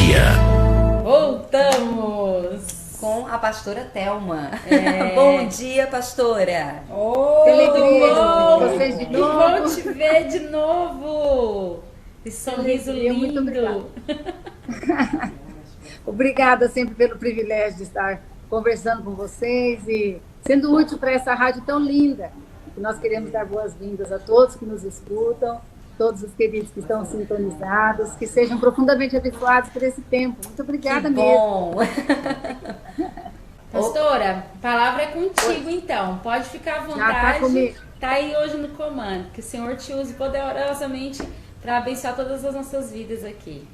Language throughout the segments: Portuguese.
dia. Voltamos com a pastora Thelma. Bom dia, pastora. Que alegria bom. vocês de novo. Bom te ver de novo. Esse sorriso lindo. Muito obrigada. Obrigada sempre pelo privilégio de estar conversando com vocês e sendo útil para essa rádio tão linda. E nós queremos dar boas-vindas a todos que nos escutam, todos os queridos que estão sintonizados, que sejam profundamente abençoados por esse tempo. Muito obrigada mesmo. Pastora, a palavra é contigo. então. Pode ficar à vontade. Tá aí hoje no comando. Que o Senhor te use poderosamente para abençoar todas as nossas vidas aqui.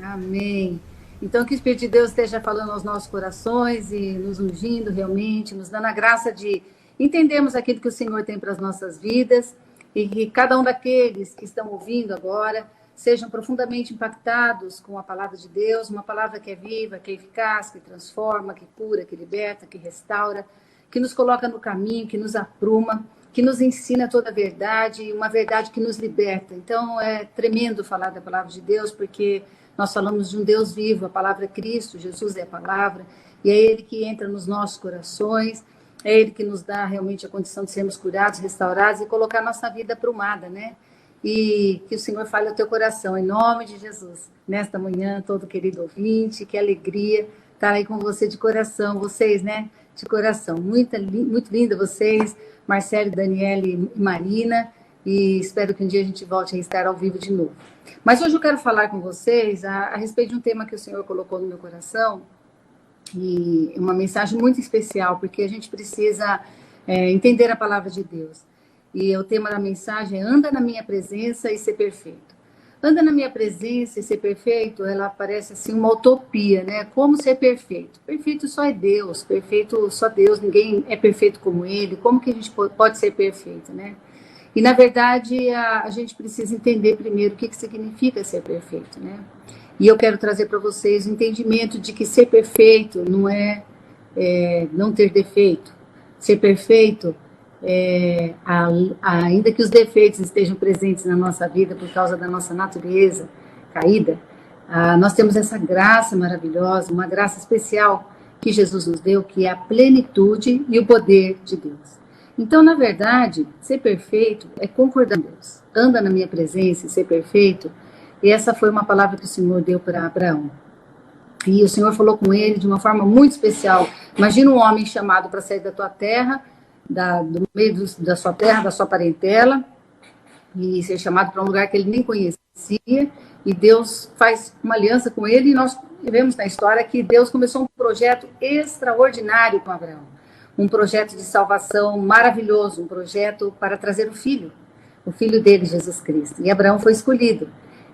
Amém. Então, que o Espírito de Deus esteja falando aos nossos corações e nos ungindo realmente, nos dando a graça de entendermos aquilo que o Senhor tem para as nossas vidas e que cada um daqueles que estão ouvindo agora sejam profundamente impactados com a palavra de Deus, uma palavra que é viva, que é eficaz, que transforma, que cura, que liberta, que restaura, que nos coloca no caminho, que nos apruma, que nos ensina toda a verdade, uma verdade que nos liberta. Então, é tremendo falar da palavra de Deus, porque nós falamos de um Deus vivo, a palavra é Cristo, Jesus é a palavra, e é Ele que entra nos nossos corações, é Ele que nos dá realmente a condição de sermos curados, restaurados e colocar nossa vida aprumada, né? E que o Senhor fale ao teu coração, em nome de Jesus. Nesta manhã, todo querido ouvinte, que alegria estar aí com você de coração, vocês, né? De coração, muito linda vocês, Marcelo, Daniele e Marina, e espero que um dia a gente volte a estar ao vivo de novo. Mas hoje eu quero falar com vocês a respeito de um tema que o Senhor colocou no meu coração, e uma mensagem muito especial, porque a gente precisa entender a palavra de Deus. E o tema da mensagem é anda na minha presença e ser perfeito. Anda na minha presença e ser perfeito, ela parece assim uma utopia, né? Como ser perfeito? Perfeito só é Deus, perfeito só Deus, ninguém é perfeito como Ele. Como que a gente pode ser perfeito, né? E, na verdade, a gente precisa entender primeiro o que significa ser perfeito, né? E eu quero trazer para vocês o entendimento de que ser perfeito não é não ter defeito. Ser perfeito, ainda que os defeitos estejam presentes na nossa vida por causa da nossa natureza caída, nós temos essa graça maravilhosa, uma graça especial que Jesus nos deu, que é a plenitude e o poder de Deus. Então, na verdade, ser perfeito é concordar com Deus. Anda na minha presença e ser perfeito. E essa foi uma palavra que o Senhor deu para Abraão. E o Senhor falou com ele de uma forma muito especial. Imagina um homem chamado para sair da tua terra, do meio da sua terra, da sua parentela, e ser chamado para um lugar que ele nem conhecia. E Deus faz uma aliança com ele. E nós vemos na história que Deus começou um projeto extraordinário com Abraão. Um projeto de salvação maravilhoso, um projeto para trazer o filho dele, Jesus Cristo. E Abraão foi escolhido.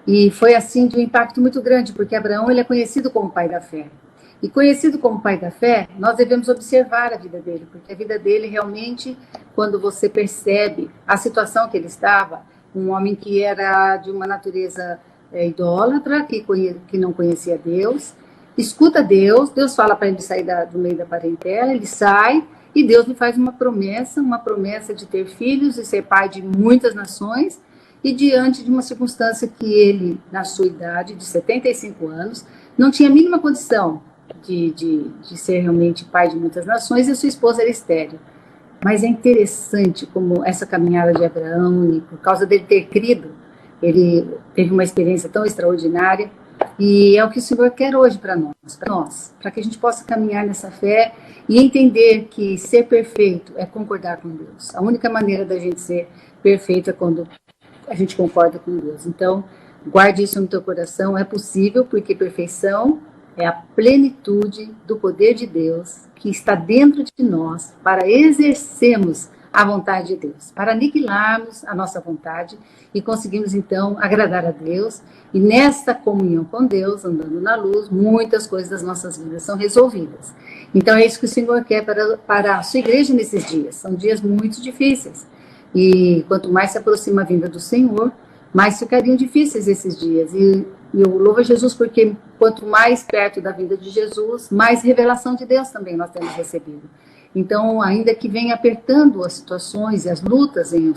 E foi assim de um impacto muito grande, porque Abraão ele é conhecido como pai da fé. E conhecido como pai da fé, nós devemos observar a vida dele, porque a vida dele realmente, quando você percebe a situação que ele estava, um homem que era de uma natureza idólatra, que não conhecia Deus, escuta Deus fala para ele sair do meio da parentela, ele sai, e Deus lhe faz uma promessa de ter filhos e ser pai de muitas nações, e diante de uma circunstância que ele, na sua idade de 75 anos, não tinha a mínima condição de ser realmente pai de muitas nações, e a sua esposa era estéril. Mas é interessante como essa caminhada de Abraão, e por causa dele ter crido, ele teve uma experiência tão extraordinária, e é o que o Senhor quer hoje para nós, para que a gente possa caminhar nessa fé e entender que ser perfeito é concordar com Deus. A única maneira da gente ser perfeito é quando a gente concorda com Deus. Então, guarde isso no teu coração, é possível, porque perfeição é a plenitude do poder de Deus que está dentro de nós para exercermos a vontade de Deus, para aniquilarmos a nossa vontade e conseguirmos, então, agradar a Deus. E nesta comunhão com Deus, andando na luz, muitas coisas das nossas vidas são resolvidas. Então, é isso que o Senhor quer para a sua igreja nesses dias. São dias muito difíceis. E quanto mais se aproxima a vinda do Senhor, mais ficariam difíceis esses dias. E eu louvo a Jesus porque quanto mais perto da vinda de Jesus, mais revelação de Deus também nós temos recebido. Então, ainda que venha apertando as situações e as lutas venham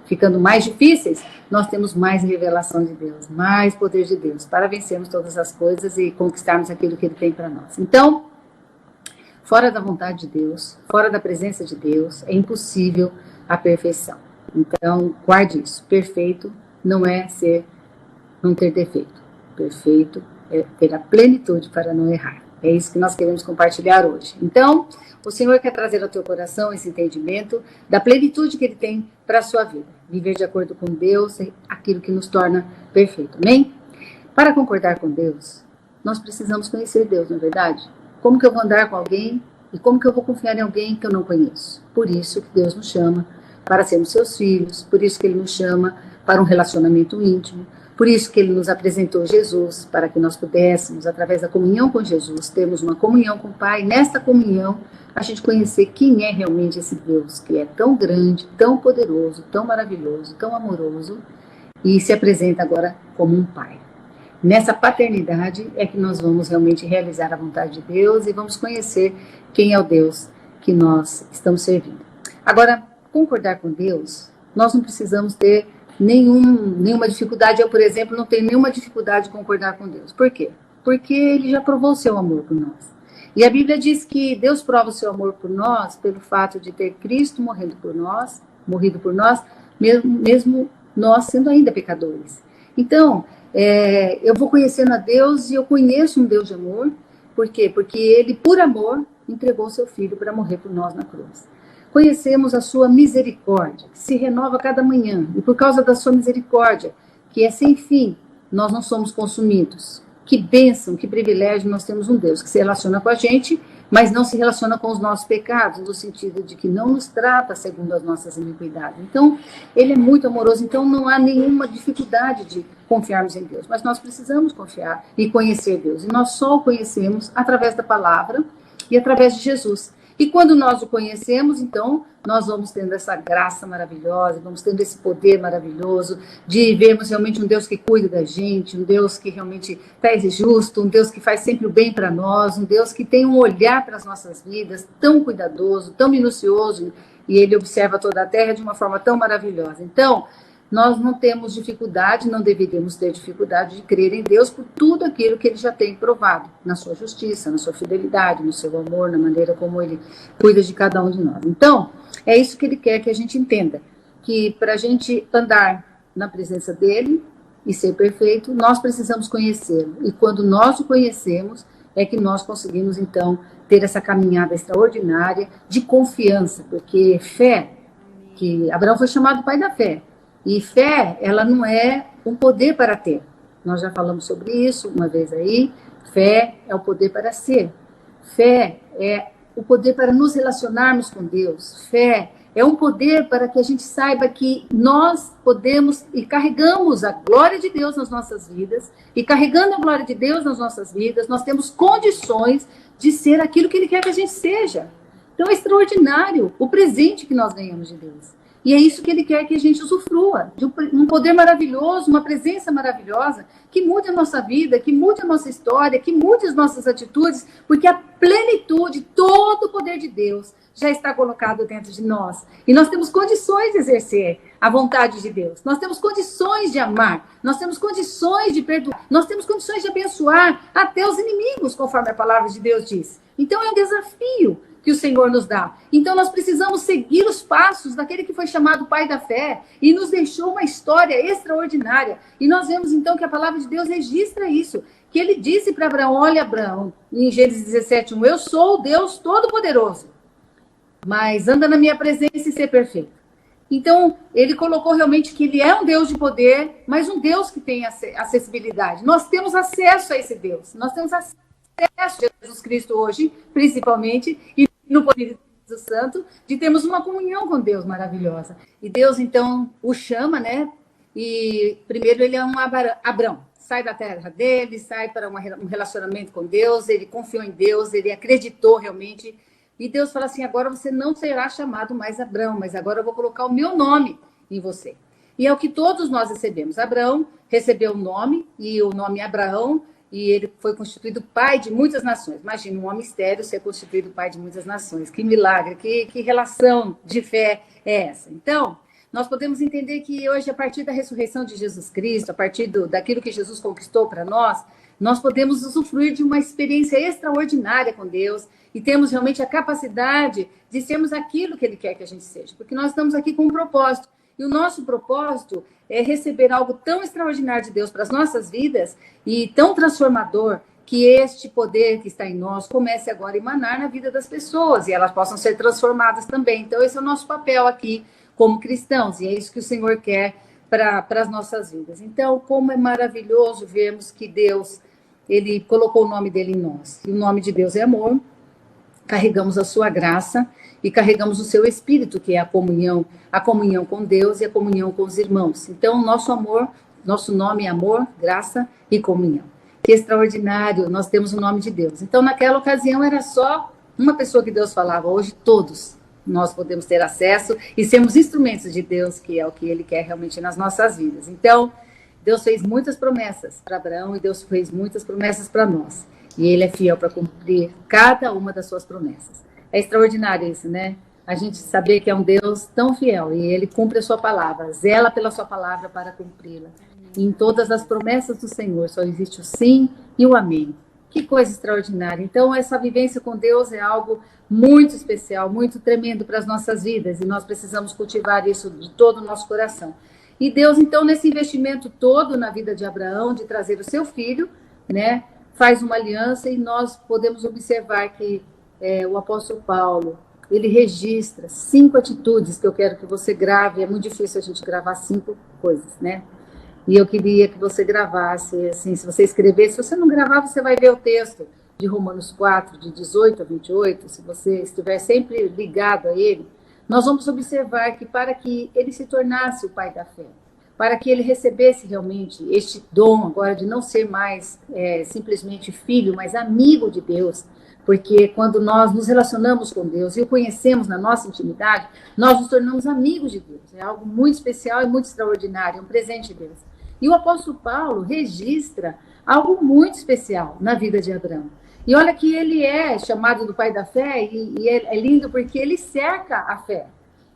ficando mais difíceis, nós temos mais revelação de Deus, mais poder de Deus, para vencermos todas as coisas e conquistarmos aquilo que Ele tem para nós. Então, fora da vontade de Deus, fora da presença de Deus, é impossível a perfeição. Então, guarde isso. Perfeito não é não ter defeito. Perfeito é ter a plenitude para não errar. É isso que nós queremos compartilhar hoje. Então, o Senhor quer trazer ao teu coração esse entendimento da plenitude que Ele tem para a sua vida. Viver de acordo com Deus é aquilo que nos torna perfeito. Amém? Para concordar com Deus, nós precisamos conhecer Deus, não é verdade? Como que eu vou andar com alguém e como que eu vou confiar em alguém que eu não conheço? Por isso que Deus nos chama para sermos seus filhos, por isso que Ele nos chama para um relacionamento íntimo, por isso que Ele nos apresentou Jesus, para que nós pudéssemos, através da comunhão com Jesus, termos uma comunhão com o Pai. Nesta comunhão, a gente conhecer quem é realmente esse Deus, que é tão grande, tão poderoso, tão maravilhoso, tão amoroso, e se apresenta agora como um Pai. Nessa paternidade é que nós vamos realmente realizar a vontade de Deus e vamos conhecer quem é o Deus que nós estamos servindo. Agora, concordar com Deus, nós não precisamos ter nenhuma dificuldade. Eu, por exemplo, não tenho nenhuma dificuldade de concordar com Deus. Por quê? Porque Ele já provou o seu amor por nós. E a Bíblia diz que Deus prova o seu amor por nós pelo fato de ter Cristo morrido por nós, mesmo nós sendo ainda pecadores. Então, eu vou conhecendo a Deus e eu conheço um Deus de amor. Por quê? Porque Ele, por amor, entregou seu Filho para morrer por nós na cruz. Conhecemos a sua misericórdia, que se renova cada manhã. E por causa da sua misericórdia, que é sem fim, nós não somos consumidos. Que bênção, que privilégio, nós temos um Deus que se relaciona com a gente, mas não se relaciona com os nossos pecados, no sentido de que não nos trata segundo as nossas iniquidades. Então, Ele é muito amoroso, então não há nenhuma dificuldade de confiarmos em Deus. Mas nós precisamos confiar e conhecer Deus. E nós só o conhecemos através da palavra e através de Jesus. E quando nós o conhecemos, então, nós vamos tendo essa graça maravilhosa, vamos tendo esse poder maravilhoso de vermos realmente um Deus que cuida da gente, um Deus que realmente é justo, um Deus que faz sempre o bem para nós, um Deus que tem um olhar para as nossas vidas tão cuidadoso, tão minucioso, e Ele observa toda a terra de uma forma tão maravilhosa. Então, nós não temos dificuldade, não deveríamos ter dificuldade de crer em Deus por tudo aquilo que Ele já tem provado, na sua justiça, na sua fidelidade, no seu amor, na maneira como Ele cuida de cada um de nós. Então, é isso que Ele quer que a gente entenda, que para a gente andar na presença dEle e ser perfeito, nós precisamos conhecê-lo. E quando nós o conhecemos, é que nós conseguimos, então, ter essa caminhada extraordinária de confiança, porque fé, que Abraão foi chamado pai da fé, e fé, ela não é um poder para ter. Nós já falamos sobre isso uma vez aí. Fé é o poder para ser. Fé é o poder para nos relacionarmos com Deus. Fé é um poder para que a gente saiba que nós podemos e carregamos a glória de Deus nas nossas vidas. E carregando a glória de Deus nas nossas vidas, nós temos condições de ser aquilo que Ele quer que a gente seja. Então é extraordinário o presente que nós ganhamos de Deus. E é isso que Ele quer que a gente usufrua, de um poder maravilhoso, uma presença maravilhosa, que mude a nossa vida, que mude a nossa história, que mude as nossas atitudes, porque a plenitude, todo o poder de Deus já está colocado dentro de nós. E nós temos condições de exercer a vontade de Deus. Nós temos condições de amar, nós temos condições de perdoar, nós temos condições de abençoar até os inimigos, conforme a palavra de Deus diz. Então é um desafio que o Senhor nos dá. Então nós precisamos seguir os passos daquele que foi chamado pai da fé e nos deixou uma história extraordinária. E nós vemos então que a palavra de Deus registra isso, que Ele disse para Abraão: olha, Abraão, em Gênesis 17:1, eu sou o Deus Todo-Poderoso, mas anda na minha presença e ser perfeito. Então, Ele colocou realmente que Ele é um Deus de poder, mas um Deus que tem acessibilidade. Nós temos acesso a esse Deus, nós temos acesso a Jesus Cristo hoje, principalmente, e no Espírito Santo, de termos uma comunhão com Deus maravilhosa. E Deus, então, o chama, né? E primeiro ele é um Abrão. Sai da terra dele, sai para um relacionamento com Deus, ele confiou em Deus, ele acreditou realmente. E Deus fala assim: agora você não será chamado mais Abrão, mas agora eu vou colocar o meu nome em você. E é o que todos nós recebemos. Abraão recebeu o nome, e o nome Abraão e ele foi constituído pai de muitas nações. Imagina, um homem estéril ser constituído pai de muitas nações. Que milagre, que relação de fé é essa? Então, nós podemos entender que hoje, a partir da ressurreição de Jesus Cristo, a partir daquilo que Jesus conquistou para nós podemos usufruir de uma experiência extraordinária com Deus e temos realmente a capacidade de sermos aquilo que Ele quer que a gente seja, porque nós estamos aqui com um propósito. E o nosso propósito é receber algo tão extraordinário de Deus para as nossas vidas e tão transformador que este poder que está em nós comece agora a emanar na vida das pessoas e elas possam ser transformadas também. Então, esse é o nosso papel aqui como cristãos e é isso que o Senhor quer para as nossas vidas. Então, como é maravilhoso vermos que Deus, Ele colocou o nome dele em nós. E o nome de Deus é amor, carregamos a sua graça e carregamos o seu Espírito, que é a comunhão com Deus e a comunhão com os irmãos. Então, nosso amor, nosso nome é amor, graça e comunhão. Que extraordinário, nós temos o nome de Deus. Então, naquela ocasião, era só uma pessoa que Deus falava, hoje todos nós podemos ter acesso e sermos instrumentos de Deus, que é o que Ele quer realmente nas nossas vidas. Então, Deus fez muitas promessas para Abraão e Deus fez muitas promessas para nós. E Ele é fiel para cumprir cada uma das suas promessas. É extraordinário isso, né? A gente saber que é um Deus tão fiel e Ele cumpre a sua palavra, zela pela sua palavra para cumpri-la. E em todas as promessas do Senhor só existe o sim e o amém. Que coisa extraordinária. Então, essa vivência com Deus é algo muito especial, muito tremendo para as nossas vidas. E nós precisamos cultivar isso de todo o nosso coração. E Deus, então, nesse investimento todo na vida de Abraão, de trazer o seu filho, né, faz uma aliança e nós podemos observar que o apóstolo Paulo, ele registra 5 atitudes que eu quero que você grave. É muito difícil a gente gravar 5 coisas, né? E eu queria que você gravasse, assim, se você escrever, se você não gravar, você vai ver o texto de Romanos 4, de 18 a 28, se você estiver sempre ligado a ele, nós vamos observar que para que ele se tornasse o pai da fé, para que ele recebesse realmente este dom agora de não ser mais simplesmente filho, mas amigo de Deus, porque quando nós nos relacionamos com Deus e o conhecemos na nossa intimidade, nós nos tornamos amigos de Deus. É algo muito especial e muito extraordinário, é um presente de Deus. E o apóstolo Paulo registra algo muito especial na vida de Abraão. E olha que ele é chamado do pai da fé, e é lindo porque ele cerca a fé.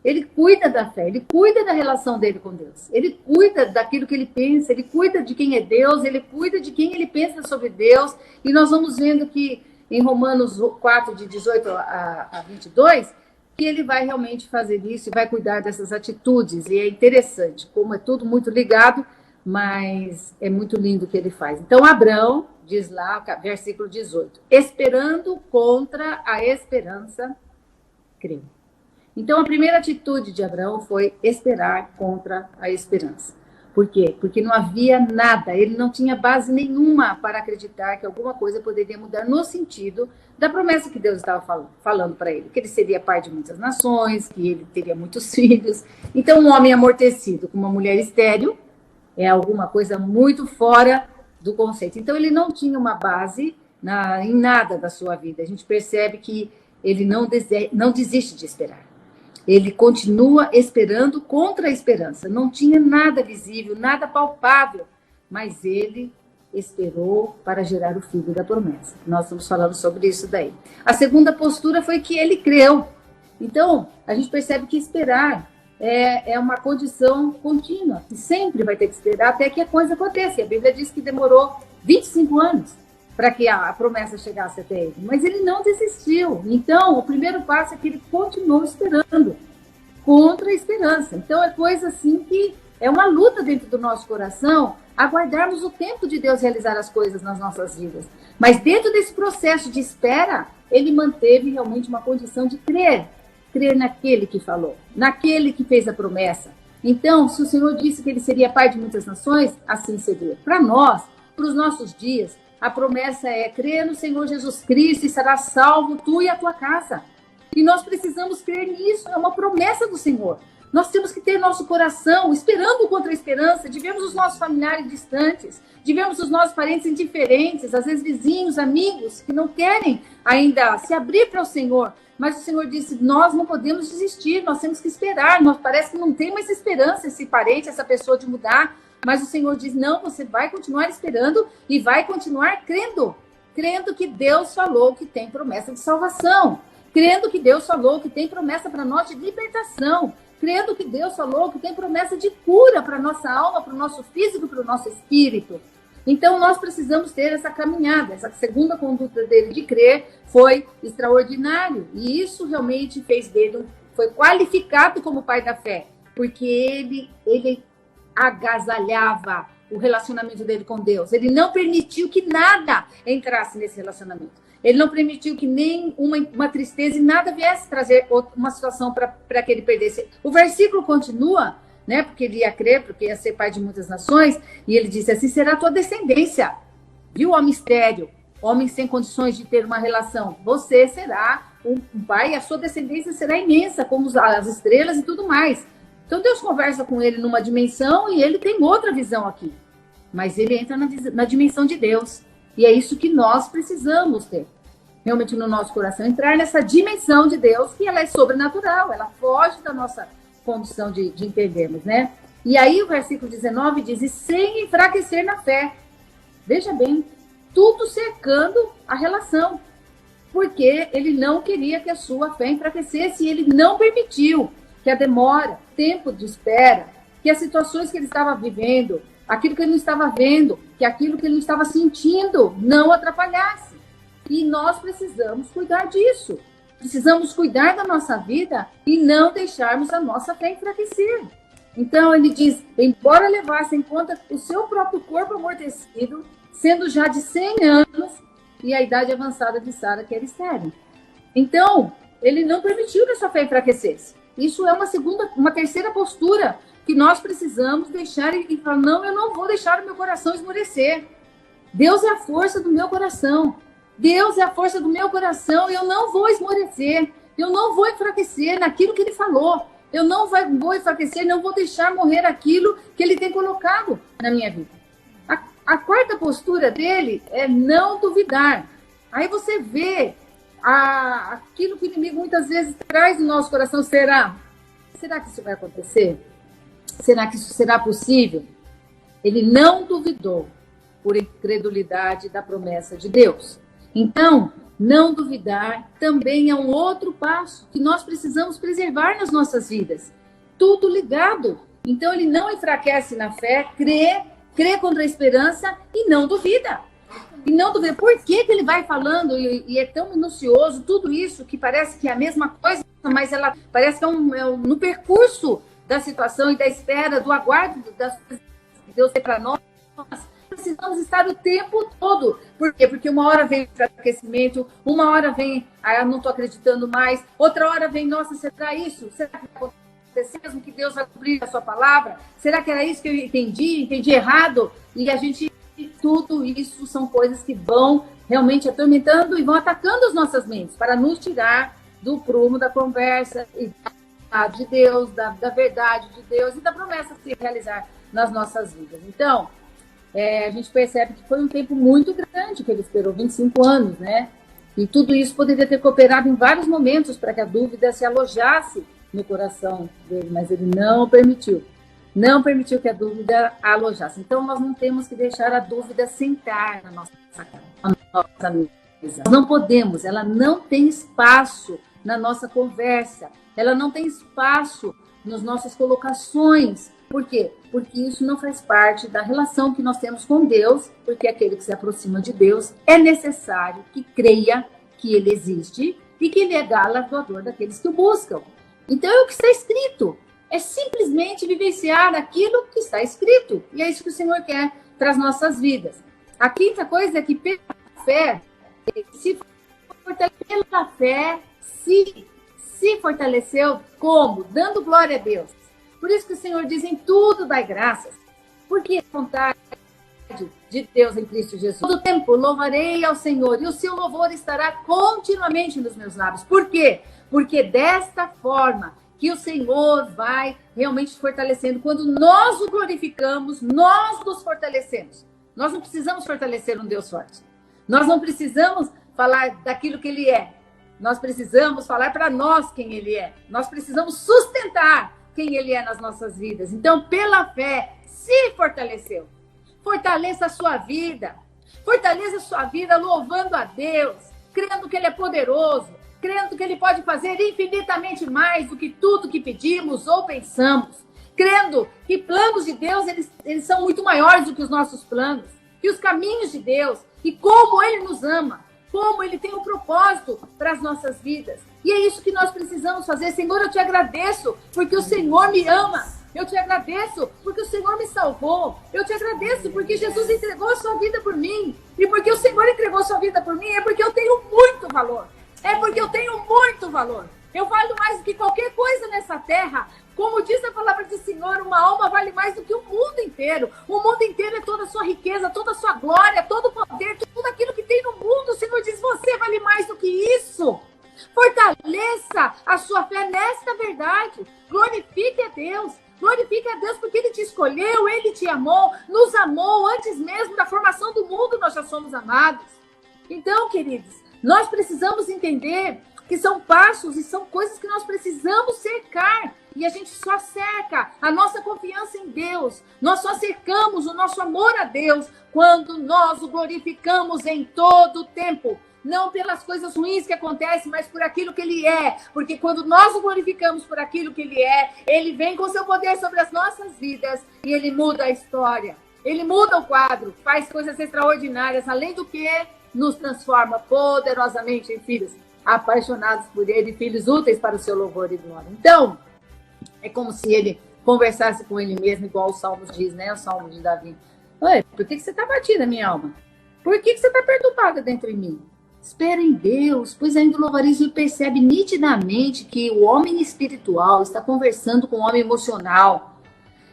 Ele cuida da fé, ele cuida da relação dele com Deus. Ele cuida daquilo que ele pensa, ele cuida de quem é Deus, ele cuida de quem ele pensa sobre Deus. E nós vamos vendo que em Romanos 4, de 18 a 22, que ele vai realmente fazer isso e vai cuidar dessas atitudes. E é interessante, como é tudo muito ligado, mas é muito lindo o que ele faz. Então, Abraão, diz lá, versículo 18, esperando contra a esperança, creu. Então, a primeira atitude de Abraão foi esperar contra a esperança. Por quê? Porque não havia nada, ele não tinha base nenhuma para acreditar que alguma coisa poderia mudar no sentido da promessa que Deus estava falando para ele, que ele seria pai de muitas nações, que ele teria muitos filhos. Então, um homem amortecido com uma mulher estéril é alguma coisa muito fora do conceito. Então, ele não tinha uma base em nada da sua vida. A gente percebe que ele não desiste de esperar. Ele continua esperando contra a esperança. Não tinha nada visível, nada palpável, mas ele esperou para gerar o filho da promessa. Nós estamos falando sobre isso daí. A segunda postura foi que ele creu. Então, a gente percebe que esperar é uma condição contínua, que sempre vai ter que esperar até que a coisa aconteça. E a Bíblia diz que demorou 25 anos para que a promessa chegasse até ele. Mas ele não desistiu. Então, o primeiro passo é que ele continuou esperando, contra a esperança. Então, é coisa assim que é uma luta dentro do nosso coração, aguardarmos o tempo de Deus realizar as coisas nas nossas vidas. Mas dentro desse processo de espera, ele manteve realmente uma condição de crer naquele que falou, naquele que fez a promessa. Então, se o Senhor disse que ele seria pai de muitas nações, assim seria. Para nós, para os nossos dias, a promessa é crer no Senhor Jesus Cristo e serás salvo tu e a tua casa. E nós precisamos crer nisso, é uma promessa do Senhor. Nós temos que ter nosso coração esperando contra a esperança, de vermos os nossos familiares distantes, de vermos os nossos parentes indiferentes, às vezes vizinhos, amigos, que não querem ainda se abrir para o Senhor. Mas o Senhor disse, nós não podemos desistir, nós temos que esperar. Parece que não tem mais esperança esse parente, essa pessoa de mudar. Mas o Senhor diz, não, você vai continuar esperando e vai continuar crendo. Crendo que Deus falou que tem promessa de salvação. Crendo que Deus falou que tem promessa para nós de libertação. Crendo que Deus falou que tem promessa de cura para a nossa alma, para o nosso físico, para o nosso espírito. Então, nós precisamos ter essa caminhada. Essa segunda conduta dele de crer foi extraordinário. E isso realmente fez dele, foi qualificado como pai da fé. Porque ele agasalhava o relacionamento dele com Deus. Ele não permitiu que nada entrasse nesse relacionamento. Ele não permitiu que nem uma tristeza e nada viesse trazer uma situação para que ele perdesse. O versículo continua, né? Porque ele ia crer, porque ia ser pai de muitas nações, e ele disse assim, será a tua descendência. Viu, ó mistério? Homem sem condições de ter uma relação. Você será um pai, a sua descendência será imensa, como as estrelas e tudo mais. Então Deus conversa com ele numa dimensão e ele tem outra visão aqui. Mas ele entra na dimensão de Deus. E é isso que nós precisamos ter. Realmente no nosso coração, entrar nessa dimensão de Deus, que ela é sobrenatural, ela foge da nossa condição de entendermos, né? E aí o versículo 19 diz, e sem enfraquecer na fé. Veja bem, tudo cercando a relação. Porque ele não queria que a sua fé enfraquecesse, e ele não permitiu que a demora, tempo de espera, que as situações que ele estava vivendo, aquilo que ele não estava vendo, que aquilo que ele não estava sentindo, não atrapalhasse. E nós precisamos cuidar disso. Precisamos cuidar da nossa vida e não deixarmos a nossa fé enfraquecer. Então ele diz, embora levasse em conta o seu próprio corpo amortecido, sendo já de 100 anos, e a idade avançada de Sara, que era estéril. Então, ele não permitiu que a sua fé enfraquecesse. Isso é uma terceira postura que nós precisamos deixar e falar, não, eu não vou deixar o meu coração esmorecer. Deus é a força do meu coração. Deus é a força do meu coração e eu não vou esmorecer. Eu não vou enfraquecer naquilo que ele falou. Eu não vou enfraquecer, não vou deixar morrer aquilo que ele tem colocado na minha vida. A quarta postura dele é não duvidar. Aí você vê aquilo que o inimigo muitas vezes traz no nosso coração. Será que isso vai acontecer? Será que isso será possível? Ele não duvidou por incredulidade da promessa de Deus. Então, não duvidar também é um outro passo que nós precisamos preservar nas nossas vidas. Tudo ligado. Então, ele não enfraquece na fé, crê contra a esperança e não duvida. E não duvida. Por que ele vai falando e é tão minucioso, tudo isso, que parece que é a mesma coisa, mas ela parece que no percurso da situação e da espera, do aguardo das coisas que Deus tem para nós, precisamos estar o tempo todo. Por quê? Porque uma hora vem o enfraquecimento, uma hora vem, eu não estou acreditando mais, outra hora vem, nossa, será isso? Será que vai acontecer mesmo que Deus vai cumprir a sua palavra? Será que era isso que eu entendi errado? E tudo isso são coisas que vão realmente atormentando e vão atacando as nossas mentes para nos tirar do prumo da conversa e de Deus, da verdade de Deus e da promessa de se realizar nas nossas vidas. Então, a gente percebe que foi um tempo muito grande que ele esperou, 25 anos, né? E tudo isso poderia ter cooperado em vários momentos para que a dúvida se alojasse no coração dele, mas ele não permitiu. Não permitiu que a dúvida alojasse. Então, nós não temos que deixar a dúvida sentar na nossa mesa. Nós não podemos, ela não tem espaço na nossa conversa, ela não tem espaço nas nossas colocações. Por quê? Porque isso não faz parte da relação que nós temos com Deus, porque aquele que se aproxima de Deus é necessário que creia que ele existe e que ele é galardoador daqueles que o buscam. Então, é o que está escrito. É simplesmente vivenciar aquilo que está escrito. E é isso que o Senhor quer para as nossas vidas. A quinta coisa é que pela fé, se fortaleceu como? Dando glória a Deus. Por isso que o Senhor diz, em tudo dai graças. Porque a vontade de Deus em Cristo Jesus. Todo tempo louvarei ao Senhor e o seu louvor estará continuamente nos meus lábios. Por quê? Porque desta forma que o Senhor vai realmente fortalecendo. Quando nós o glorificamos, nós nos fortalecemos. Nós não precisamos fortalecer um Deus forte. Nós não precisamos falar daquilo que ele é. Nós precisamos falar para nós quem ele é. Nós precisamos sustentar quem Ele é nas nossas vidas. Então, pela fé, se fortaleceu. Fortaleça a sua vida. Fortaleça a sua vida louvando a Deus, crendo que Ele é poderoso, crendo que Ele pode fazer infinitamente mais do que tudo que pedimos ou pensamos, crendo que planos de Deus, eles são muito maiores do que os nossos planos, que os caminhos de Deus, e como Ele nos ama, como Ele tem um propósito para as nossas vidas. E é isso que nós precisamos fazer. Senhor, eu te agradeço, porque o Senhor me ama. Eu te agradeço porque o Senhor me salvou. Eu te agradeço porque Jesus entregou a sua vida por mim. E porque o Senhor entregou a sua vida por mim, é porque eu tenho muito valor. É porque eu tenho muito valor. Eu valho mais do que qualquer coisa nessa terra. Como diz a palavra do Senhor, uma alma vale mais do que o mundo inteiro. O mundo inteiro é toda a sua riqueza, toda a sua glória, todo o poder, tudo aquilo que tem no mundo. O Senhor diz, você vale mais do que isso. Fortaleça a sua fé nesta verdade. Glorifique a Deus. Glorifique a Deus porque Ele te escolheu, Ele te amou, nos amou antes mesmo da formação do mundo, nós já somos amados. Então, queridos, nós precisamos entender que são passos e são coisas que nós precisamos cercar. E a gente só cerca a nossa confiança em Deus. Nós só cercamos o nosso amor a Deus quando nós o glorificamos em todo o tempo. Não pelas coisas ruins que acontecem, mas por aquilo que Ele é. Porque quando nós o glorificamos por aquilo que Ele é, Ele vem com seu poder sobre as nossas vidas e Ele muda a história. Ele muda o quadro, faz coisas extraordinárias, além do que nos transforma poderosamente em filhos apaixonados por Ele, filhos úteis para o seu louvor e glória. Então, é como se Ele conversasse com Ele mesmo, igual os Salmos diz, né? O Salmo de Davi. Oi, por que você está batida, minha alma? Por que você está perturbada dentro de mim? Espera em Deus, pois ainda o louvarejo percebe nitidamente que o homem espiritual está conversando com o homem emocional.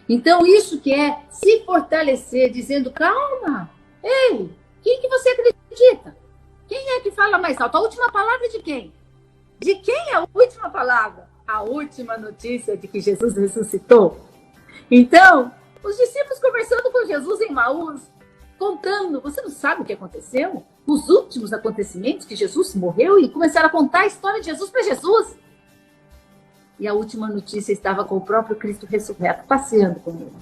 Então, isso que é se fortalecer, dizendo, calma, ei, quem que você acredita? Quem é que fala mais alto? A última palavra de quem? De quem é a última palavra? A última notícia de que Jesus ressuscitou. Então, os discípulos conversando com Jesus em Emaús, contando, você não sabe o que aconteceu? Os últimos acontecimentos que Jesus morreu e começaram a contar a história de Jesus para Jesus. E a última notícia estava com o próprio Cristo ressurreto, passeando com eles.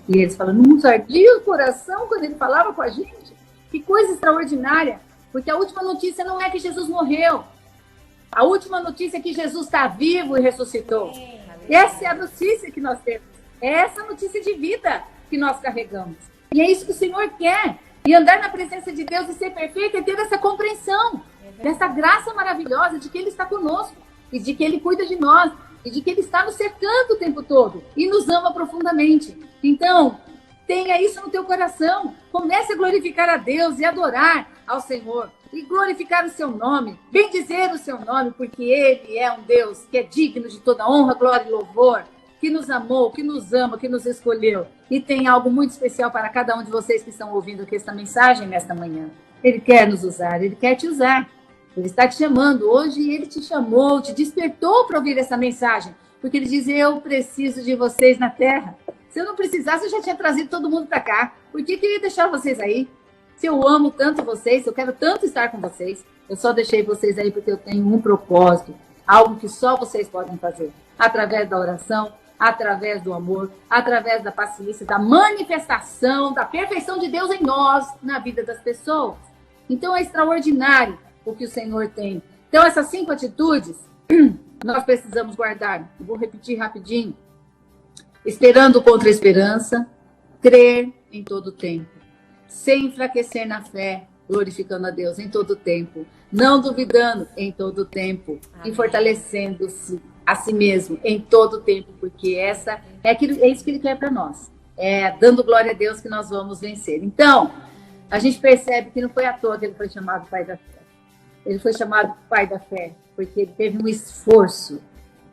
E eles falando, não nos ardia o coração quando ele falava com a gente? Que coisa extraordinária, porque a última notícia não é que Jesus morreu. A última notícia é que Jesus está vivo e ressuscitou. Essa é a notícia que nós temos. É essa notícia de vida que nós carregamos. E é isso que o Senhor quer. E andar na presença de Deus e ser perfeito é ter essa compreensão, dessa graça maravilhosa de que Ele está conosco, e de que Ele cuida de nós, e de que Ele está nos cercando o tempo todo, e nos ama profundamente. Então, tenha isso no teu coração. Comece a glorificar a Deus e adorar ao Senhor. E glorificar o seu nome, bendizer o seu nome, porque Ele é um Deus que é digno de toda honra, glória e louvor, que nos amou, que nos ama, que nos escolheu. E tem algo muito especial para cada um de vocês que estão ouvindo aqui esta mensagem nesta manhã. Ele quer nos usar, Ele quer te usar. Ele está te chamando. Hoje Ele te chamou, te despertou para ouvir essa mensagem. Porque Ele diz, eu preciso de vocês na terra. Se eu não precisasse, eu já tinha trazido todo mundo para cá. Por que queria deixar vocês aí? Se eu amo tanto vocês, eu quero tanto estar com vocês, eu só deixei vocês aí porque eu tenho um propósito. Algo que só vocês podem fazer. Através da oração, através do amor, através da paciência, da manifestação, da perfeição de Deus em nós, na vida das pessoas. Então é extraordinário o que o Senhor tem. Então essas 5 atitudes, nós precisamos guardar. Eu vou repetir rapidinho. Esperando contra a esperança, crer em todo o tempo, sem enfraquecer na fé, glorificando a Deus em todo o tempo, não duvidando em todo o tempo, e fortalecendo-se a si mesmo em todo o tempo, porque essa é isso que Ele quer para nós. É dando glória a Deus que nós vamos vencer. Então, a gente percebe que não foi à toa que Ele foi chamado Pai da Fé. Ele foi chamado Pai da Fé porque Ele teve um esforço,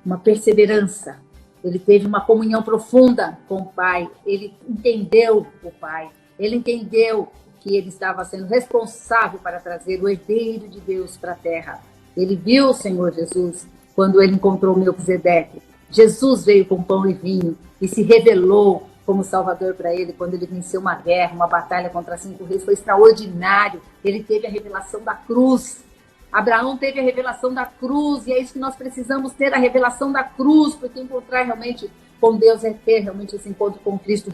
uma perseverança. Ele teve uma comunhão profunda com o Pai. Ele entendeu o Pai. Ele entendeu que Ele estava sendo responsável para trazer o herdeiro de Deus para a terra. Ele viu o Senhor Jesus quando Ele encontrou Melquisedeque. Jesus veio com pão e vinho e se revelou como Salvador para ele quando ele venceu uma guerra, uma batalha contra 5 reis. Foi extraordinário. Ele teve a revelação da cruz. Abraão teve a revelação da cruz, e é isso que nós precisamos ter, a revelação da cruz, porque encontrar realmente com Deus é ter realmente esse encontro com Cristo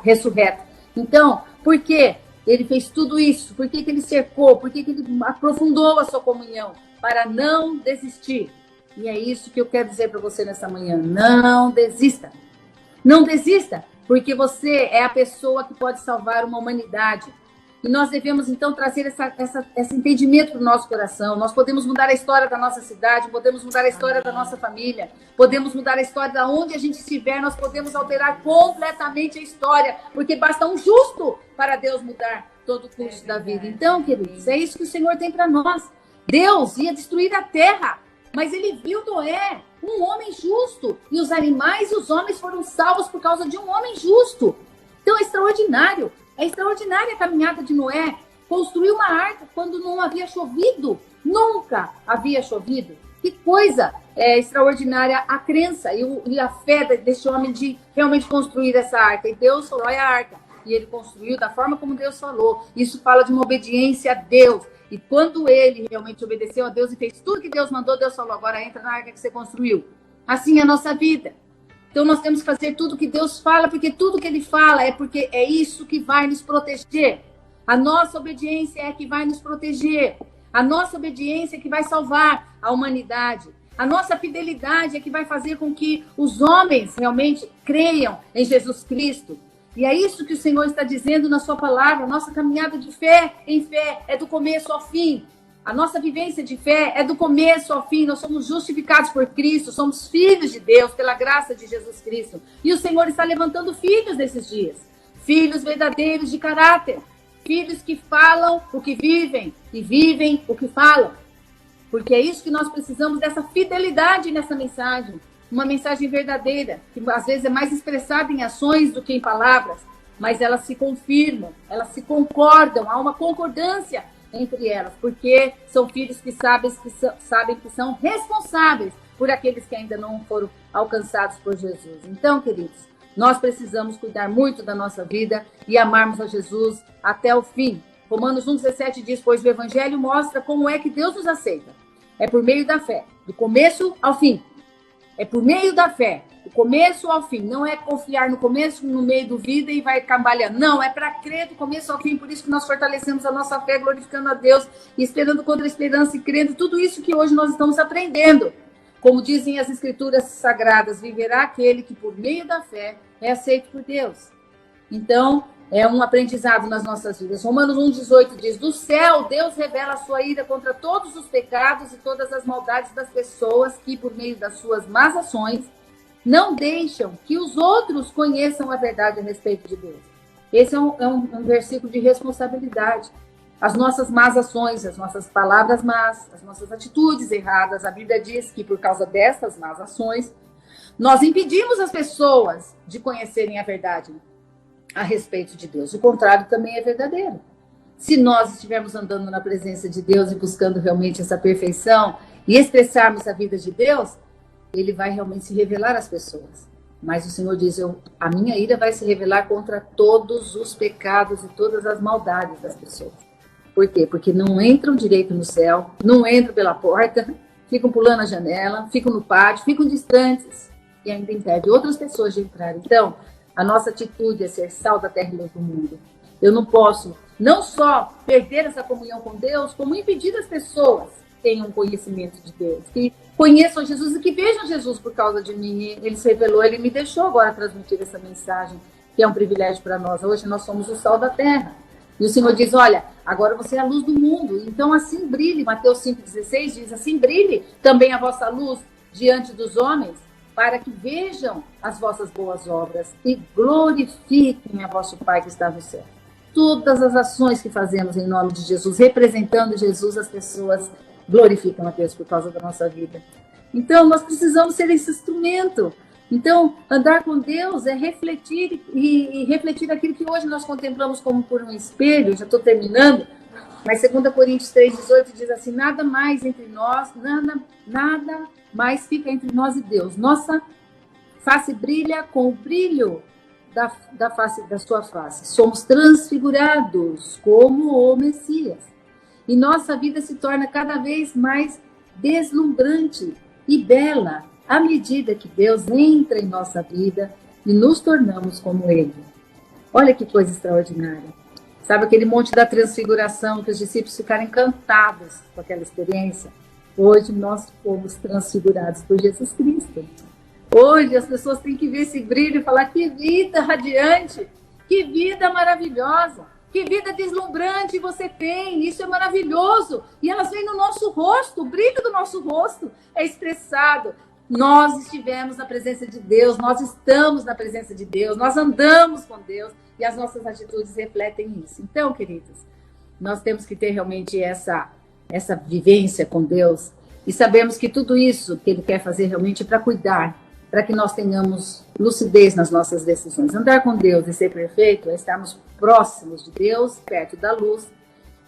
ressurreto. Então, por que ele fez tudo isso? Por que ele cercou? Por que ele aprofundou a sua comunhão? Para não desistir. E é isso que eu quero dizer para você nessa manhã. Não desista. Não desista, porque você é a pessoa que pode salvar uma humanidade. E nós devemos, então, trazer esse entendimento para o nosso coração. Nós podemos mudar a história da nossa cidade, podemos mudar a história da nossa família, podemos mudar a história de onde a gente estiver, nós podemos alterar completamente a história, porque basta um justo para Deus mudar todo o curso da vida. Então, queridos, é isso que o Senhor tem para nós. Deus ia destruir a terra, mas ele viu Noé, um homem justo, e os animais e os homens foram salvos por causa de um homem justo. Então, é extraordinário. É extraordinária a caminhada de Noé. Construiu uma arca quando não havia chovido. Nunca havia chovido. Que coisa extraordinária a crença e a fé desse homem de realmente construir essa arca. E Deus falou, é a arca. E ele construiu da forma como Deus falou. Isso fala de uma obediência a Deus. E quando ele realmente obedeceu a Deus e fez tudo que Deus mandou, Deus falou, agora entra na arca que você construiu. Assim é a nossa vida. Então, nós temos que fazer tudo que Deus fala, porque tudo que ele fala porque é isso que vai nos proteger. A nossa obediência é que vai nos proteger. A nossa obediência é que vai salvar a humanidade. A nossa fidelidade é que vai fazer com que os homens realmente creiam em Jesus Cristo. E é isso que o Senhor está dizendo na sua palavra. Nossa caminhada de fé em fé é do começo ao fim. A nossa vivência de fé é do começo ao fim. Nós somos justificados por Cristo, somos filhos de Deus pela graça de Jesus Cristo. E o Senhor está levantando filhos nesses dias. Filhos verdadeiros de caráter. Filhos que falam o que vivem e vivem o que falam. Porque é isso que nós precisamos, dessa fidelidade nessa mensagem. Uma mensagem verdadeira, que às vezes é mais expressada em ações do que em palavras, mas elas se confirmam, elas se concordam, há uma concordância entre elas, porque são filhos que sabem que são responsáveis por aqueles que ainda não foram alcançados por Jesus. Então, queridos, nós precisamos cuidar muito da nossa vida e amarmos a Jesus até o fim. Romanos 1,17 diz, pois o Evangelho mostra como é que Deus nos aceita. É por meio da fé, do começo ao fim. É por meio da fé, do começo ao fim. Não é confiar no começo, no meio do vida e vai cambaleando. Não, é para crer do começo ao fim. Por isso que nós fortalecemos a nossa fé, glorificando a Deus, esperando contra a esperança e crendo. Tudo isso que hoje nós estamos aprendendo. Como dizem as Escrituras Sagradas, viverá aquele que por meio da fé é aceito por Deus. Então, é um aprendizado nas nossas vidas. Romanos 1,18 diz, do céu Deus revela a sua ira contra todos os pecados e todas as maldades das pessoas que, por meio das suas más ações, não deixam que os outros conheçam a verdade a respeito de Deus. Esse é um versículo de responsabilidade. As nossas más ações, as nossas palavras más, as nossas atitudes erradas, a Bíblia diz que por causa dessas más ações, nós impedimos as pessoas de conhecerem a verdade a respeito de Deus. O contrário também é verdadeiro. Se nós estivermos andando na presença de Deus e buscando realmente essa perfeição e expressarmos a vida de Deus, ele vai realmente se revelar às pessoas. Mas o Senhor diz, a minha ira vai se revelar contra todos os pecados e todas as maldades das pessoas. Por quê? Porque não entram direito no céu, não entram pela porta, ficam pulando a janela, ficam no pátio, ficam distantes e ainda impedem outras pessoas de entrar. Então, a nossa atitude é ser sal da terra e luz do mundo. Eu não posso não só perder essa comunhão com Deus, como impedir as pessoas que tenham conhecimento de Deus, que conheçam Jesus e que vejam Jesus por causa de mim. Ele se revelou, ele me deixou agora transmitir essa mensagem, que é um privilégio para nós. Hoje nós somos o sal da terra. E o Senhor diz, olha, agora você é a luz do mundo. Então assim brilhe, Mateus 5,16 diz, assim brilhe também a vossa luz diante dos homens, para que vejam as vossas boas obras e glorifiquem a vosso Pai que está no céu. Todas as ações que fazemos em nome de Jesus, representando Jesus, as pessoas glorificam a Deus por causa da nossa vida. Então, nós precisamos ser esse instrumento. Então, andar com Deus é refletir e refletir aquilo que hoje nós contemplamos como por um espelho. Já estou terminando, mas 2 Coríntios 3,18 diz assim, nada mais entre nós, nada mais fica entre nós e Deus. Nossa face brilha com o brilho da sua face. Somos transfigurados como o Messias. E nossa vida se torna cada vez mais deslumbrante e bela à medida que Deus entra em nossa vida e nos tornamos como Ele. Olha que coisa extraordinária. Sabe aquele monte da transfiguração que os discípulos ficaram encantados com aquela experiência? Hoje nós fomos transfigurados por Jesus Cristo. Hoje as pessoas têm que ver esse brilho e falar: que vida radiante, que vida maravilhosa, que vida deslumbrante você tem, isso é maravilhoso. E elas vêm no nosso rosto, o brilho do nosso rosto é expressado. Nós estivemos na presença de Deus, nós estamos na presença de Deus, nós andamos com Deus e as nossas atitudes refletem isso. Então, queridos, nós temos que ter realmente essa vivência com Deus e sabemos que tudo isso que Ele quer fazer realmente é para cuidar, para que nós tenhamos lucidez nas nossas decisões. Andar com Deus e ser perfeito é estarmos próximos de Deus, perto da luz.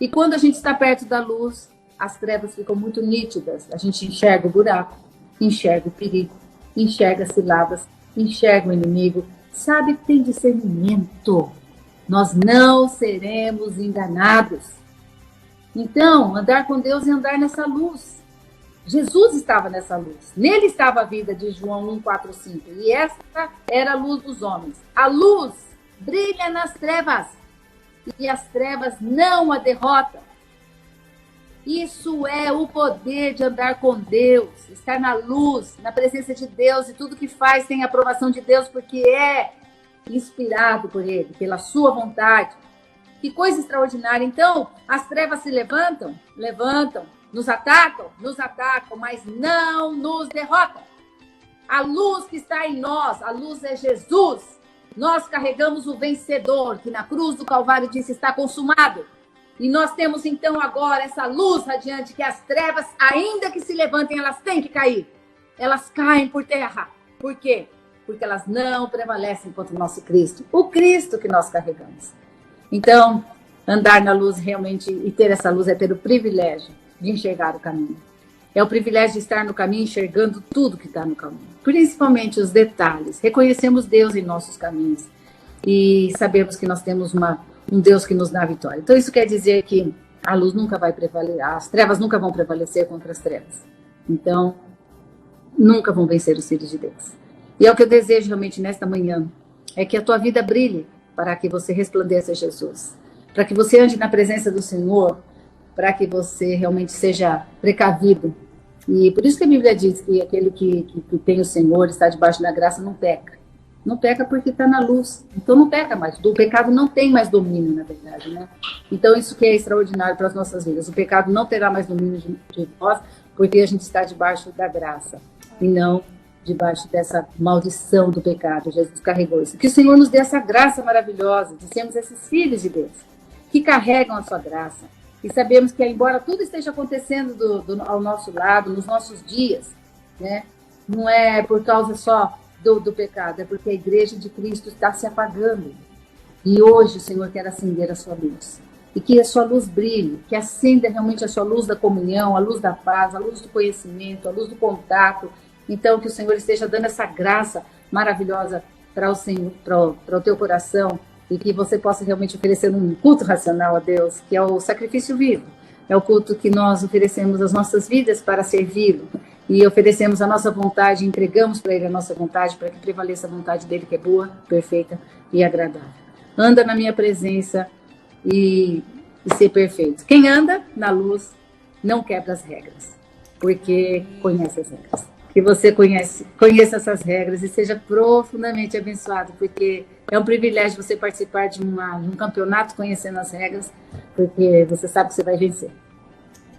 E quando a gente está perto da luz, as trevas ficam muito nítidas. A gente enxerga o buraco, enxerga o perigo, enxerga as ciladas, enxerga o inimigo. Sabe que tem discernimento. Nós não seremos enganados. Então, andar com Deus é andar nessa luz. Jesus estava nessa luz. Nele estava a vida, de João 1,4,5. E esta era a luz dos homens. A luz brilha nas trevas. E as trevas não a derrotam. Isso é o poder de andar com Deus. Estar na luz, na presença de Deus. E tudo que faz tem a aprovação de Deus, porque é inspirado por Ele, pela sua vontade. Que coisa extraordinária. Então, as trevas se levantam, nos atacam, mas não nos derrotam. A luz que está em nós, a luz é Jesus. Nós carregamos o vencedor, que na cruz do Calvário disse: está consumado. E nós temos então agora essa luz radiante, que as trevas, ainda que se levantem, elas têm que cair. Elas caem por terra. Por quê? Porque elas não prevalecem contra o nosso Cristo. O Cristo que nós carregamos. Então, andar na luz realmente e ter essa luz é ter o privilégio de enxergar o caminho. É o privilégio de estar no caminho, enxergando tudo que está no caminho. Principalmente os detalhes. Reconhecemos Deus em nossos caminhos. E sabemos que nós temos um Deus que nos dá a vitória. Então, isso quer dizer que a luz nunca vai prevalecer, as trevas nunca vão prevalecer contra as trevas. Então, nunca vão vencer os filhos de Deus. E é o que eu desejo realmente nesta manhã, é que a tua vida brilhe para que você resplandeça Jesus. Para que você ande na presença do Senhor, para que você realmente seja precavido. E por isso que a Bíblia diz que aquele que tem o Senhor, está debaixo da graça, não peca. Não peca porque está na luz. Então não peca mais. O pecado não tem mais domínio, na verdade, né? Então isso que é extraordinário para as nossas vidas. O pecado não terá mais domínio de nós, porque a gente está debaixo da graça. E não debaixo dessa maldição do pecado. Jesus carregou isso. Que o Senhor nos dê essa graça maravilhosa de sermos esses filhos de Deus, que carregam a sua graça. E sabemos que, embora tudo esteja acontecendo ao nosso lado, nos nossos dias, né, não é por causa só do pecado, é porque a igreja de Cristo está se apagando. E hoje o Senhor quer acender a sua luz. E que a sua luz brilhe, que acenda realmente a sua luz da comunhão, a luz da paz, a luz do conhecimento, a luz do contato. Então, que o Senhor esteja dando essa graça maravilhosa para o teu coração, e que você possa realmente oferecer um culto racional a Deus, que é o sacrifício vivo. É o culto que nós oferecemos as nossas vidas para servi-lo. E oferecemos a nossa vontade, entregamos para Ele a nossa vontade, para que prevaleça a vontade dEle, que é boa, perfeita e agradável. Anda na minha presença e ser perfeito. Quem anda na luz não quebra as regras, porque conhece as regras. Que você conheça essas regras e seja profundamente abençoado, porque é um privilégio você participar de um campeonato conhecendo as regras, porque você sabe que você vai vencer.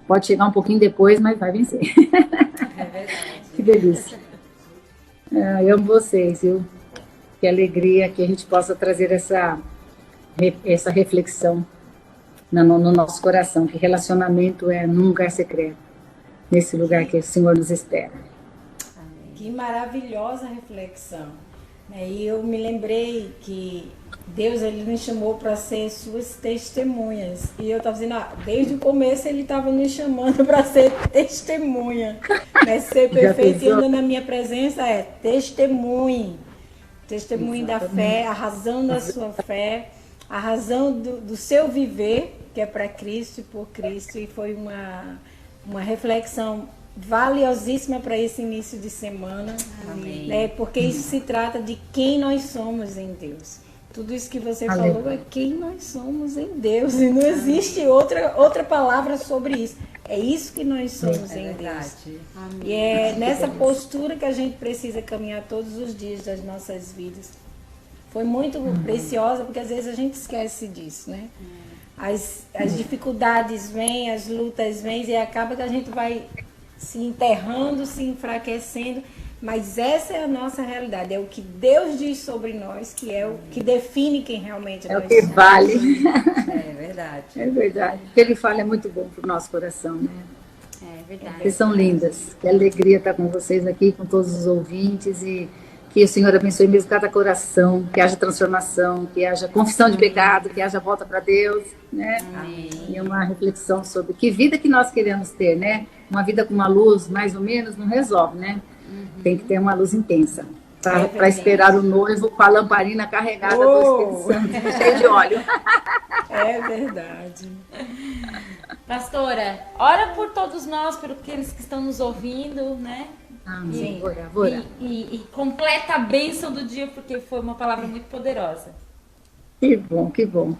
Pode chegar um pouquinho depois, mas vai vencer. É verdade. Que delícia. Eu amo vocês, viu? Que alegria que a gente possa trazer essa reflexão no nosso coração, que relacionamento é num lugar secreto, nesse lugar que o Senhor nos espera. Que maravilhosa reflexão. E eu me lembrei que Deus, Ele nos chamou para ser suas testemunhas. E eu estava dizendo, desde o começo Ele estava nos chamando para ser testemunha. Ser perfeito e andando na minha presença é testemunhe. Testemunhe da fé, a razão da sua fé, a razão do seu viver, que é para Cristo e por Cristo, e foi uma reflexão valiosíssima para esse início de semana. Amém. Né? Porque isso se trata de quem nós somos em Deus. Tudo isso que você falou é quem nós somos em Deus, e não existe outra palavra sobre isso. É isso que nós somos em Deus. Amém. E é nessa postura que a gente precisa caminhar todos os dias das nossas vidas. Foi muito preciosa, porque às vezes a gente esquece disso, né? As dificuldades vêm, as lutas vêm, e acaba que a gente vai se enterrando, se enfraquecendo, mas essa é a nossa realidade, é o que Deus diz sobre nós, que é o que define quem realmente nós somos. É o que vale. É verdade. É verdade. O que ele fala é muito bom para o nosso coração, né? É verdade. Vocês são lindas. Que alegria estar com vocês aqui, com todos os ouvintes, e que o Senhor abençoe mesmo cada coração, que haja transformação, que haja confissão de pecado, que haja volta para Deus, né? Amém. E uma reflexão sobre que vida que nós queremos ter, né? Uma vida com uma luz, mais ou menos, não resolve, né? Tem que ter uma luz intensa. Para esperar o noivo com a lamparina carregada do Espírito Santo, cheia de óleo. É verdade. Pastora, ora por todos nós, por aqueles que estão nos ouvindo, né? Amém. Vou orar. E completa a bênção do dia, porque foi uma palavra muito poderosa. Que bom, que bom.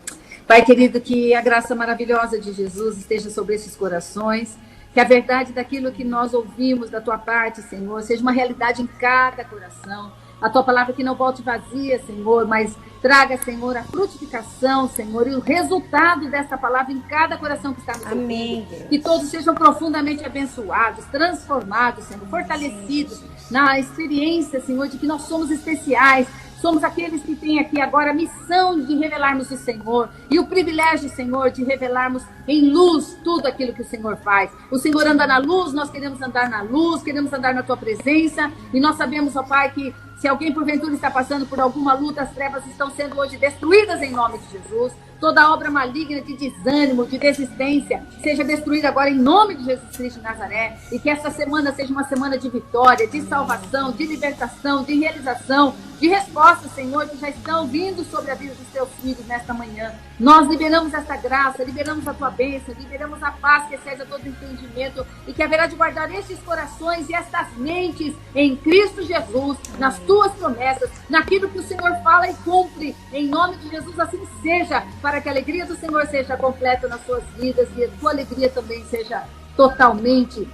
Pai querido, que a graça maravilhosa de Jesus esteja sobre esses corações, que a verdade daquilo que nós ouvimos da tua parte, Senhor, seja uma realidade em cada coração. A tua palavra que não volte vazia, Senhor, mas traga, Senhor, a frutificação, Senhor, e o resultado dessa palavra em cada coração que está nos ouvindo. Amém. Que todos sejam profundamente abençoados, transformados, Senhor, fortalecidos na experiência, Senhor, de que nós somos especiais. Somos aqueles que têm aqui agora a missão de revelarmos o Senhor e o privilégio, Senhor, de revelarmos em luz tudo aquilo que o Senhor faz. O Senhor anda na luz, nós queremos andar na luz, queremos andar na Tua presença, e nós sabemos, ó Pai, que se alguém porventura está passando por alguma luta, as trevas estão sendo hoje destruídas em nome de Jesus. Toda obra maligna de desânimo, de desistência, seja destruída agora em nome de Jesus Cristo de Nazaré. E que essa semana seja uma semana de vitória, de salvação, de libertação, de realização, de resposta, Senhor, que já estão vindo sobre a vida dos teus filhos nesta manhã. Nós liberamos essa graça, liberamos a tua bênção, liberamos a paz que excede a todo entendimento, e que haverá de guardar estes corações e estas mentes em Cristo Jesus, nas tuas promessas, naquilo que o Senhor fala e cumpre. Em nome de Jesus, assim seja, para que a alegria do Senhor seja completa nas suas vidas e a tua alegria também seja totalmente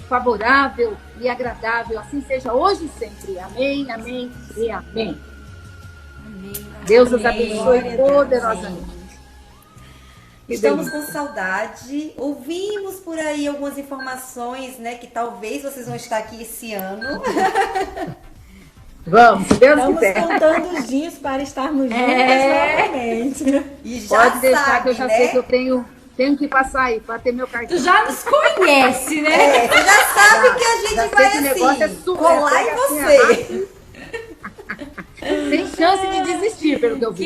favorável e agradável. Assim seja hoje e sempre. Amém, amém e amém. Amém. Deus os abençoe poderosamente. Estamos com saudade. Ouvimos por aí algumas informações, né, que talvez vocês vão estar aqui esse ano. Vamos, se Deus Estamos quiser. contando os dias para estarmos juntas novamente. E já Pode deixar, sabe, que eu já né? sei que eu tenho que passar aí para ter meu cartão. Tu já nos conhece, né? Você já sabe que a Já gente sei vai que o negócio assim, é super, colar em pega assim, você. Sem chance de desistir, pelo que eu vi.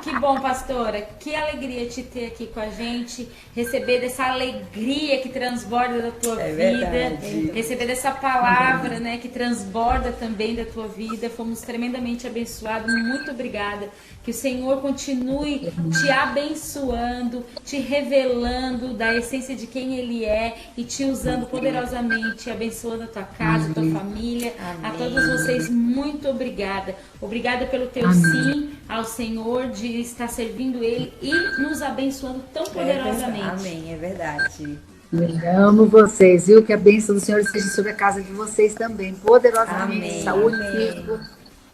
Que bom, pastora. Que alegria te ter aqui com a gente, receber dessa alegria que transborda da tua vida, verdade. receber dessa palavra, né, que transborda também da tua vida. Fomos tremendamente abençoados. Muito obrigada. Que o Senhor continue te abençoando, te revelando da essência de quem Ele é e te usando poderosamente, abençoando a tua casa, a tua família. A todos vocês, muito obrigada. Obrigada pelo teu sim ao Senhor, de estar servindo Ele e nos abençoando tão poderosamente. Amém, é verdade. Eu amo vocês, viu? Que a bênção do Senhor esteja sobre a casa de vocês também, poderosamente. Amém. Saúde, físico,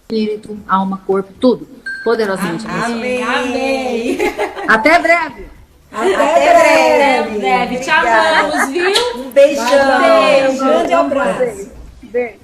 espírito, alma, corpo, tudo. Poderosamente. Amém. Amém. Até breve. Até breve. Te Obrigada. amamos, viu? Um beijão. Beijo. Um grande abraço. Beijo.